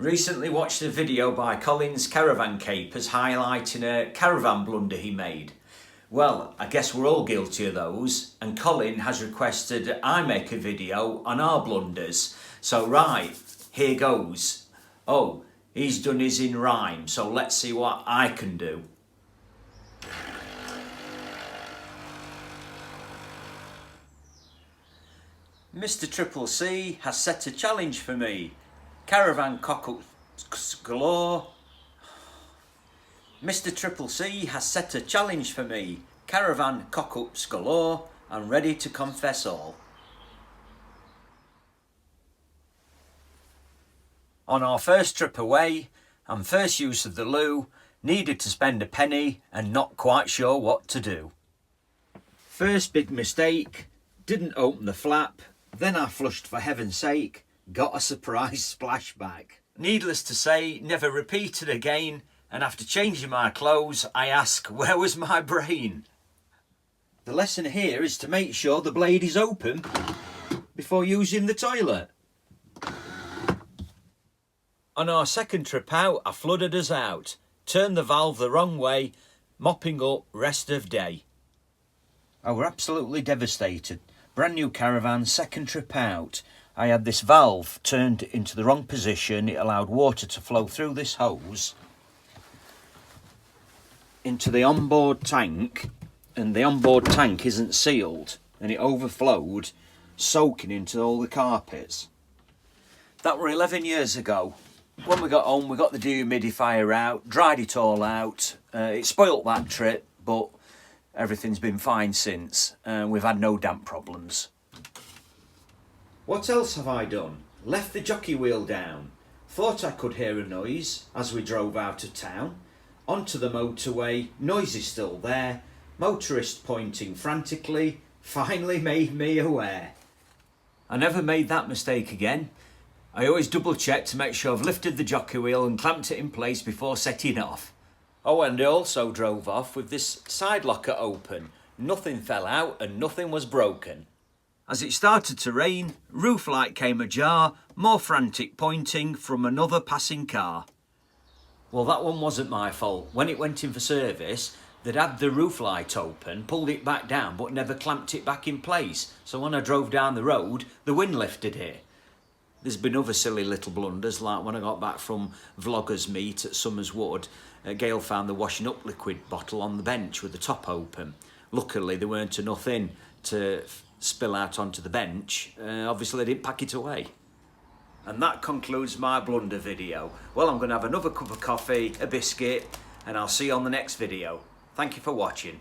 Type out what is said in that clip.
Recently watched a video by Colins Caravan Capers highlighting a caravan blunder he made. Well, I guess we're all guilty of those, and Colin has requested I make a video on our blunders. So right, here goes. Oh, he's done his in rhyme, so let's see what I can do. Mr. Triple C has set a challenge for me. Caravan cock-ups galore. Mr. Triple C has set a challenge for me. Caravan cock-ups galore. I'm ready to confess all. On our first trip away and first use of the loo, needed to spend a penny and not quite sure what to do. First big mistake, didn't open the flap, then I flushed for heaven's sake, got a surprise splashback. Needless to say, never repeated again, and after changing my clothes, I ask, where was my brain? The lesson here is to make sure the blade is open before using the toilet. On our second trip out, I flooded us out, turned the valve the wrong way, mopping up rest of day. I were absolutely devastated. Brand new caravan, second trip out. I had this valve turned into the wrong position. It allowed water to flow through this hose into the onboard tank, and the onboard tank isn't sealed, and it overflowed, soaking into all the carpets. That were 11 years ago. When we got home, we got the dehumidifier out, dried it all out. It spoilt that trip, but everything's been fine since. We've had no damp problems. What else have I done? Left the jockey wheel down. Thought I could hear a noise as we drove out of town. Onto the motorway, noise is still there. Motorist pointing frantically, finally made me aware. I never made that mistake again. I always double check to make sure I've lifted the jockey wheel and clamped it in place before setting off. Oh, and I also drove off with this side locker open. Nothing fell out and nothing was broken. As it started to rain, roof light came ajar, more frantic pointing from another passing car. Well, that one wasn't my fault. When it went in for service, they'd had the roof light open, pulled it back down, but never clamped it back in place. So when I drove down the road, the wind lifted it. There's been other silly little blunders, like when I got back from Vlogger's meet at Summers Wood, Gail found the washing up liquid bottle on the bench with the top open. Luckily, there weren't enough in to spill out onto the bench. Obviously, they didn't pack it away. And that concludes my blunder video. Well, I'm going to have another cup of coffee, a biscuit, and I'll see you on the next video. Thank you for watching.